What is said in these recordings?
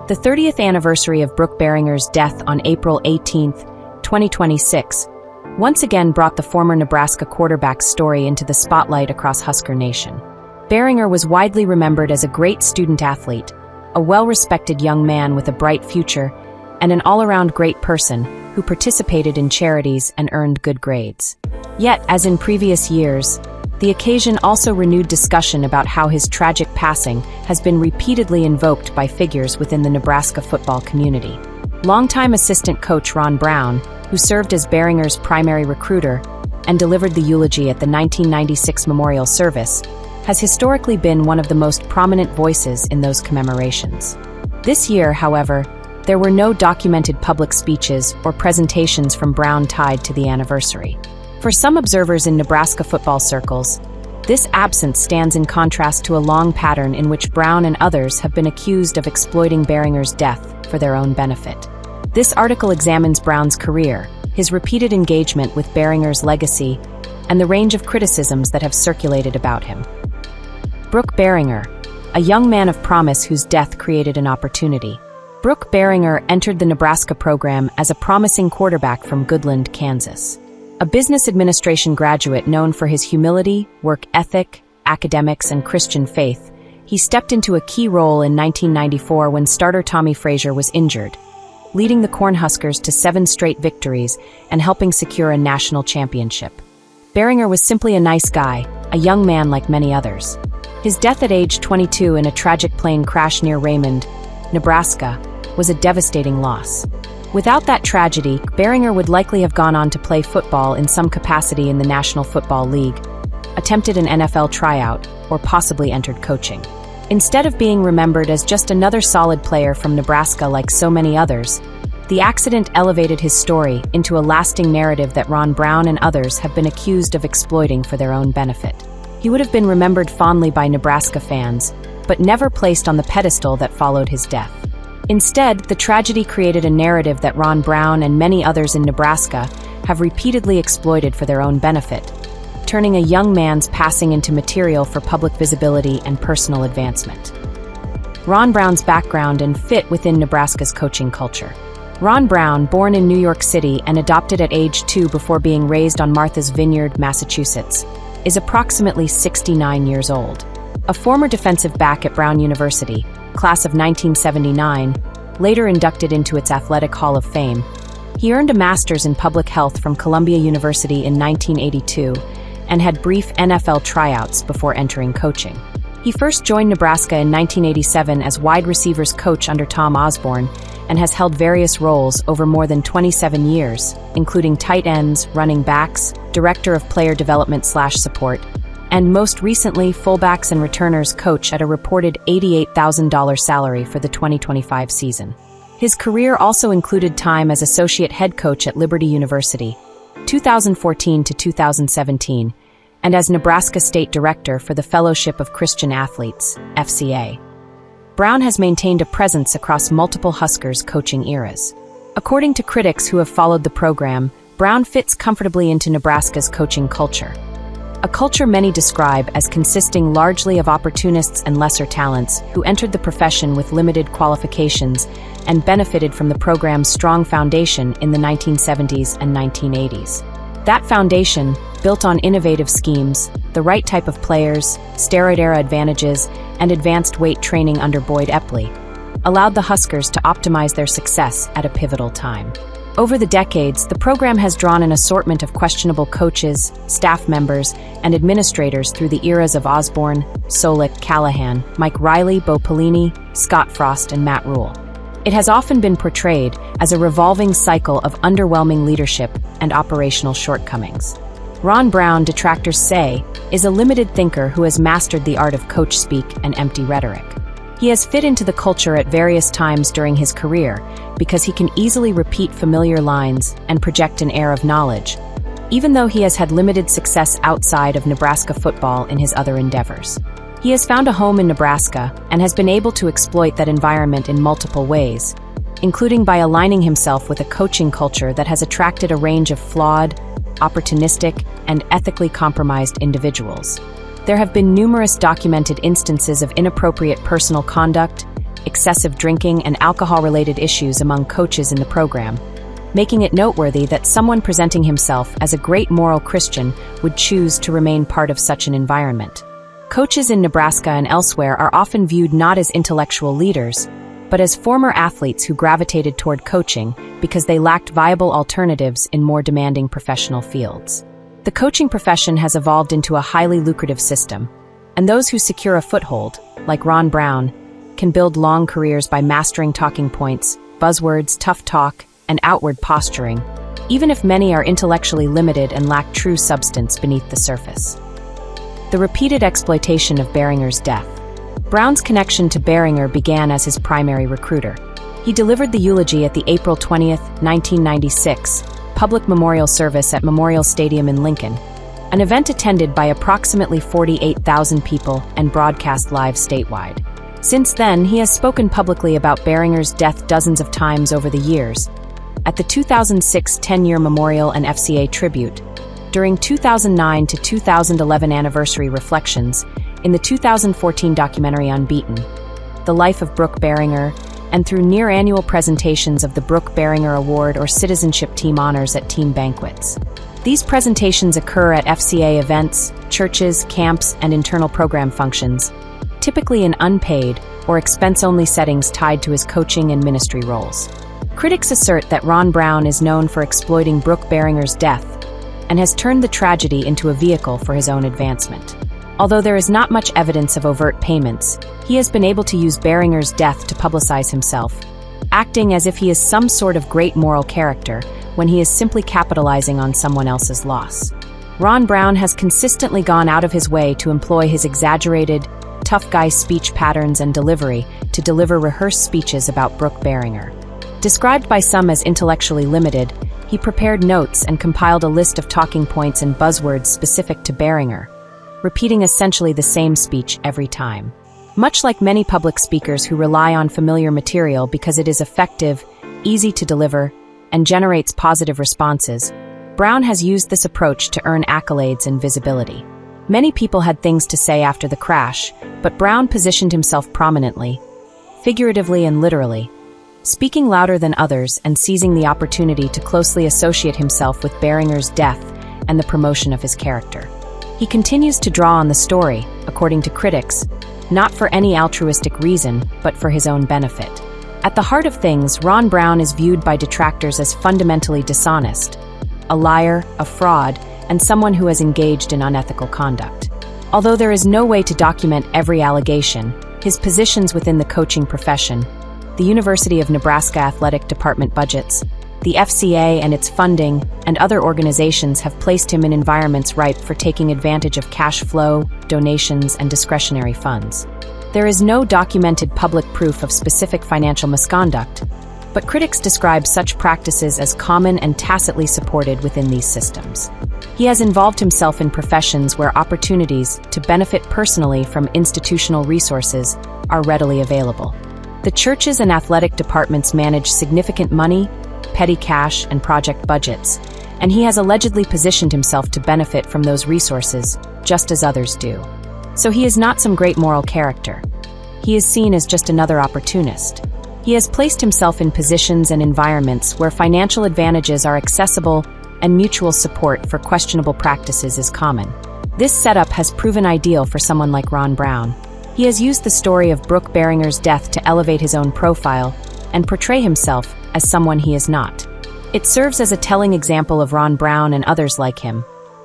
The 30th anniversary of Brook Berringer's death on April 18, 2026, once again brought the former Nebraska quarterback's story into the spotlight across Husker Nation. Berringer was widely remembered as a great student athlete, a well-respected young man with a bright future, and an all-around great person who participated in charities and earned good grades. Yet, as in previous years, the occasion also renewed discussion about how his tragic passing has been repeatedly invoked by figures within the Nebraska football community. Longtime assistant coach Ron Brown, who served as Berringer's primary recruiter and delivered the eulogy at the 1996 memorial service, has historically been one of the most prominent voices in those commemorations. This year, however, there were no documented public speeches or presentations from Brown tied to the anniversary. For some observers in Nebraska football circles, this absence stands in contrast to a long pattern in which Brown and others have been accused of exploiting Berringer's death for their own benefit. This article examines Brown's career, his repeated engagement with Berringer's legacy, and the range of criticisms that have circulated about him. Brook Berringer, a young man of promise whose death created an opportunity. Brook Berringer entered the Nebraska program as a promising quarterback from Goodland, Kansas. A business administration graduate known for his humility, work ethic, academics, and Christian faith, he stepped into a key role in 1994 when starter Tommy Frazier was injured, leading the Cornhuskers to 7 straight victories and helping secure a national championship. Berringer was simply a nice guy, a young man like many others. His death at age 22 in a tragic plane crash near Raymond, Nebraska, was a devastating loss. Without that tragedy, Berringer would likely have gone on to play football in some capacity in the National Football League, attempted an NFL tryout, or possibly entered coaching. Instead of being remembered as just another solid player from Nebraska like so many others, the accident elevated his story into a lasting narrative that Ron Brown and others have been accused of exploiting for their own benefit. He would have been remembered fondly by Nebraska fans, but never placed on the pedestal that followed his death. Instead, the tragedy created a narrative that Ron Brown and many others in Nebraska have repeatedly exploited for their own benefit, turning a young man's passing into material for public visibility and personal advancement. Ron Brown's background and fit within Nebraska's coaching culture. Ron Brown, born in New York City and adopted at age 2 before being raised on Martha's Vineyard, Massachusetts, is approximately 69 years old. A former defensive back at Brown University, class of 1979, later inducted into its Athletic Hall of Fame, he earned a master's in public health from Columbia University in 1982 and had brief NFL tryouts before entering coaching. He first joined Nebraska in 1987 as wide receivers coach under Tom Osborne and has held various roles over more than 27 years, including tight ends, running backs, director of player development/support, and most recently fullbacks and returners coach at a reported $88,000 salary for the 2025 season. His career also included time as associate head coach at Liberty University, 2014 to 2017, and as Nebraska State Director for the Fellowship of Christian Athletes, FCA. Brown has maintained a presence across multiple Huskers coaching eras. According to critics who have followed the program, Brown fits comfortably into Nebraska's coaching culture. A culture many describe as consisting largely of opportunists and lesser talents who entered the profession with limited qualifications and benefited from the program's strong foundation in the 1970s and 1980s. That foundation, built on innovative schemes, the right type of players, steroid-era advantages, and advanced weight training under Boyd Epley, allowed the Huskers to optimize their success at a pivotal time. Over the decades, the program has drawn an assortment of questionable coaches, staff members, and administrators through the eras of Osborne, Solich, Callahan, Mike Riley, Bo Pelini, Scott Frost, and Matt Rule. It has often been portrayed as a revolving cycle of underwhelming leadership and operational shortcomings. Ron Brown, detractors say, is a limited thinker who has mastered the art of coach speak and empty rhetoric. He has fit into the culture at various times during his career because he can easily repeat familiar lines and project an air of knowledge, even though he has had limited success outside of Nebraska football in his other endeavors. He has found a home in Nebraska and has been able to exploit that environment in multiple ways, including by aligning himself with a coaching culture that has attracted a range of flawed, opportunistic, and ethically compromised individuals. There have been numerous documented instances of inappropriate personal conduct, excessive drinking, and alcohol-related issues among coaches in the program, making it noteworthy that someone presenting himself as a great moral Christian would choose to remain part of such an environment. Coaches in Nebraska and elsewhere are often viewed not as intellectual leaders, but as former athletes who gravitated toward coaching because they lacked viable alternatives in more demanding professional fields. The coaching profession has evolved into a highly lucrative system, and those who secure a foothold, like Ron Brown, can build long careers by mastering talking points, buzzwords, tough talk, and outward posturing, even if many are intellectually limited and lack true substance beneath the surface. The repeated exploitation of Berringer's death. Brown's connection to Berringer began as his primary recruiter. He delivered the eulogy at the April 20, 1996, public memorial service at Memorial Stadium in Lincoln, an event attended by approximately 48,000 people and broadcast live statewide. Since then, he has spoken publicly about Berringer's death dozens of times over the years, at the 2006 10-year memorial and FCA tribute, during 2009 to 2011 anniversary reflections, in the 2014 documentary Unbeaten, The Life of Brook Berringer, and through near-annual presentations of the Brook Berringer Award or Citizenship Team honors at team banquets. These presentations occur at FCA events, churches, camps, and internal program functions, typically in unpaid or expense-only settings tied to his coaching and ministry roles. Critics assert that Ron Brown is known for exploiting Brook Berringer's death and has turned the tragedy into a vehicle for his own advancement. Although there is not much evidence of overt payments, he has been able to use Berringer's death to publicize himself, acting as if he is some sort of great moral character when he is simply capitalizing on someone else's loss. Ron Brown has consistently gone out of his way to employ his exaggerated, tough guy speech patterns and delivery to deliver rehearsed speeches about Brook Berringer. Described by some as intellectually limited, he prepared notes and compiled a list of talking points and buzzwords specific to Berringer, repeating essentially the same speech every time. Much like many public speakers who rely on familiar material because it is effective, easy to deliver, and generates positive responses, Brown has used this approach to earn accolades and visibility. Many people had things to say after the crash, but Brown positioned himself prominently, figuratively and literally, speaking louder than others and seizing the opportunity to closely associate himself with Berringer's death and the promotion of his character. He continues to draw on the story, according to critics, not for any altruistic reason, but for his own benefit. At the heart of things, Ron Brown is viewed by detractors as fundamentally dishonest, a liar, a fraud, and someone who has engaged in unethical conduct. Although there is no way to document every allegation, his positions within the coaching profession, the University of Nebraska Athletic Department budgets, the FCA and its funding, and other organizations have placed him in environments ripe for taking advantage of cash flow, donations, and discretionary funds. There is no documented public proof of specific financial misconduct, but critics describe such practices as common and tacitly supported within these systems. He has involved himself in professions where opportunities to benefit personally from institutional resources are readily available. The churches and athletic departments manage significant money, petty cash, and project budgets, and he has allegedly positioned himself to benefit from those resources, just as others do. So he is not some great moral character. He is seen as just another opportunist. He has placed himself in positions and environments where financial advantages are accessible and mutual support for questionable practices is common. This setup has proven ideal for someone like Ron Brown. He has used the story of Brook Berringer's death to elevate his own profile and portray himself as someone he is not. It serves as a telling example of Ron Brown and others like him,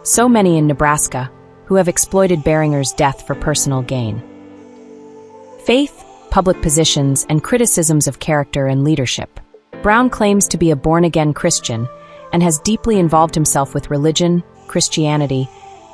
so many in Nebraska, who have exploited Berringer's death for personal gain. Faith, public positions, and criticisms of character and leadership. Brown claims to be a born-again Christian and has deeply involved himself with religion, Christianity,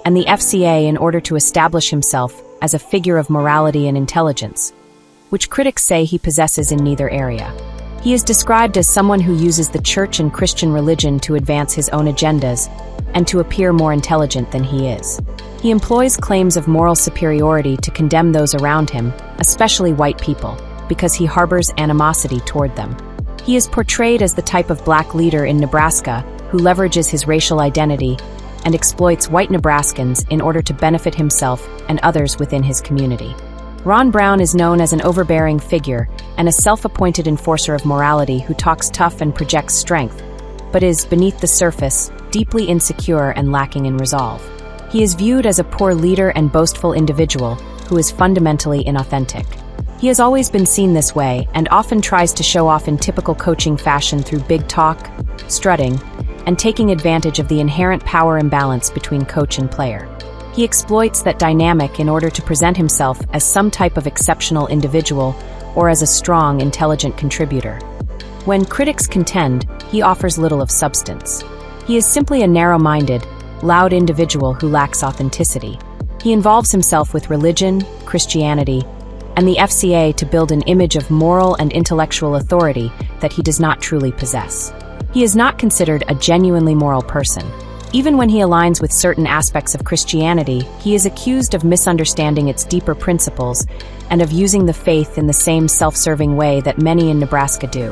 and the FCA in order to establish himself as a figure of morality and intelligence, which critics say he possesses in neither area. He is described as someone who uses the church and Christian religion to advance his own agendas and to appear more intelligent than he is. He employs claims of moral superiority to condemn those around him, especially white people, because he harbors animosity toward them. He is portrayed as the type of black leader in Nebraska who leverages his racial identity and exploits white Nebraskans in order to benefit himself and others within his community. Ron Brown is known as an overbearing figure and a self-appointed enforcer of morality who talks tough and projects strength, but is, beneath the surface, deeply insecure and lacking in resolve. He is viewed as a poor leader and boastful individual who is fundamentally inauthentic. He has always been seen this way and often tries to show off in typical coaching fashion through big talk, strutting, and taking advantage of the inherent power imbalance between coach and player. He exploits that dynamic in order to present himself as some type of exceptional individual or as a strong, intelligent contributor. When critics contend, he offers little of substance. He is simply a narrow-minded, loud individual who lacks authenticity. He involves himself with religion, Christianity, and the FCA to build an image of moral and intellectual authority that he does not truly possess. He is not considered a genuinely moral person. Even when he aligns with certain aspects of Christianity, he is accused of misunderstanding its deeper principles and of using the faith in the same self-serving way that many in Nebraska do,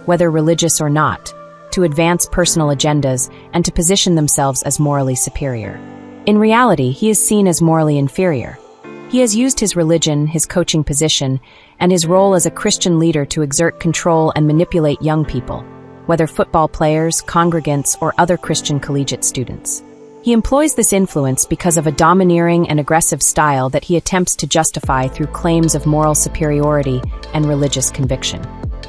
whether religious or not, to advance personal agendas and to position themselves as morally superior. In reality, he is seen as morally inferior. He has used his religion, his coaching position, and his role as a Christian leader to exert control and manipulate young people, whether football players, congregants, or other Christian collegiate students. He employs this influence because of a domineering and aggressive style that he attempts to justify through claims of moral superiority and religious conviction.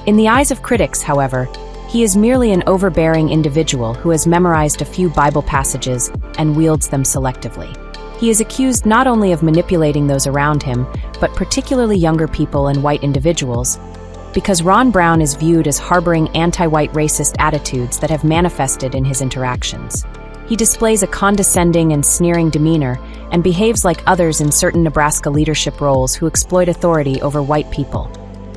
In the eyes of critics, however, he is merely an overbearing individual who has memorized a few Bible passages and wields them selectively. He is accused not only of manipulating those around him, but particularly younger people and white individuals, because Ron Brown is viewed as harboring anti-white racist attitudes that have manifested in his interactions. He displays a condescending and sneering demeanor and behaves like others in certain Nebraska leadership roles who exploit authority over white people,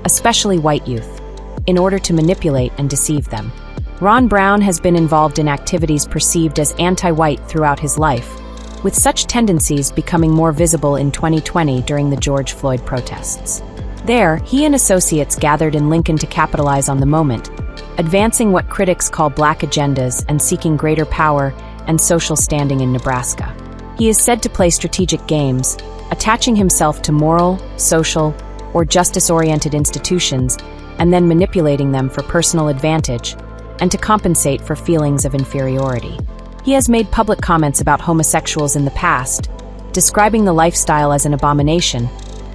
especially white youth, in order to manipulate and deceive them. Ron Brown has been involved in activities perceived as anti-white throughout his life, with such tendencies becoming more visible in 2020 during the George Floyd protests. There, he and associates gathered in Lincoln to capitalize on the moment, advancing what critics call black agendas and seeking greater power and social standing in Nebraska. He is said to play strategic games, attaching himself to moral, social, or justice-oriented institutions and then manipulating them for personal advantage and to compensate for feelings of inferiority. He has made public comments about homosexuals in the past, describing the lifestyle as an abomination,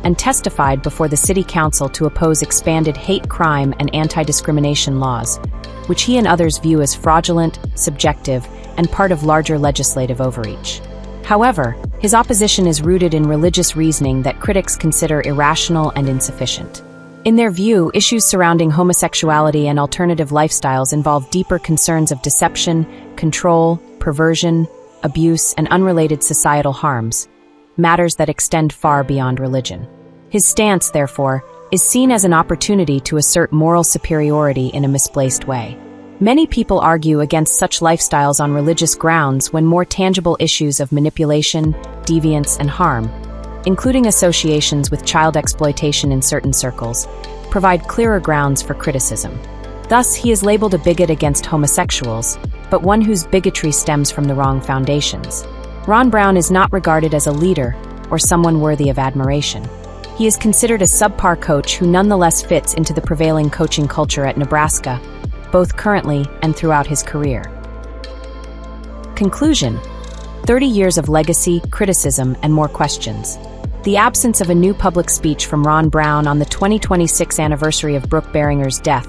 and testified before the city council to oppose expanded hate crime and anti-discrimination laws, which he and others view as fraudulent, subjective, and part of larger legislative overreach. However, his opposition is rooted in religious reasoning that critics consider irrational and insufficient. In their view, issues surrounding homosexuality and alternative lifestyles involve deeper concerns of deception, control, perversion, abuse, and unrelated societal harms, matters that extend far beyond religion. His stance, therefore, is seen as an opportunity to assert moral superiority in a misplaced way. Many people argue against such lifestyles on religious grounds when more tangible issues of manipulation, deviance, and harm, including associations with child exploitation in certain circles, provide clearer grounds for criticism. Thus, he is labeled a bigot against homosexuals, but one whose bigotry stems from the wrong foundations. Ron Brown is not regarded as a leader or someone worthy of admiration. He is considered a subpar coach who nonetheless fits into the prevailing coaching culture at Nebraska, both currently and throughout his career. Conclusion: 30 years of legacy, criticism, and more questions. The absence of a new public speech from Ron Brown on the 2026 anniversary of Brook Berringer's death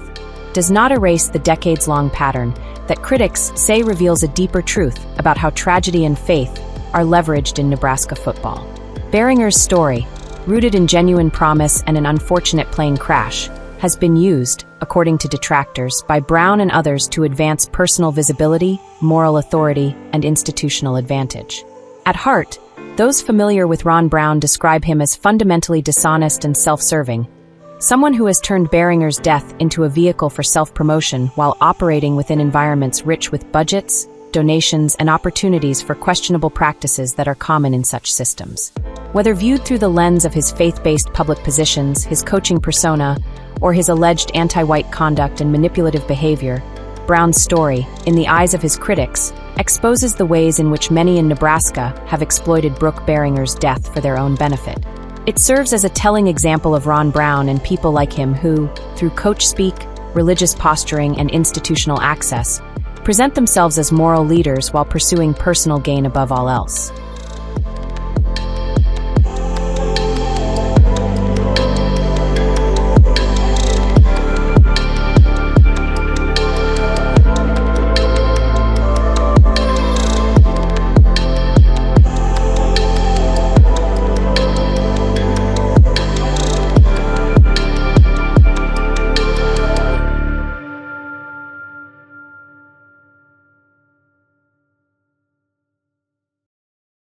does not erase the decades-long pattern that critics say reveals a deeper truth about how tragedy and faith are leveraged in Nebraska football. Berringer's story, rooted in genuine promise and an unfortunate plane crash, has been used, according to detractors, by Brown and others to advance personal visibility, moral authority, and institutional advantage. At heart, those familiar with Ron Brown describe him as fundamentally dishonest and self-serving, someone who has turned Berringer's death into a vehicle for self-promotion while operating within environments rich with budgets, donations, and opportunities for questionable practices that are common in such systems. Whether viewed through the lens of his faith-based public positions, his coaching persona, or his alleged anti-white conduct and manipulative behavior, Brown's story, in the eyes of his critics, exposes the ways in which many in Nebraska have exploited Brook Berringer's death for their own benefit. It serves as a telling example of Ron Brown and people like him who, through coach speak, religious posturing, and institutional access, present themselves as moral leaders while pursuing personal gain above all else.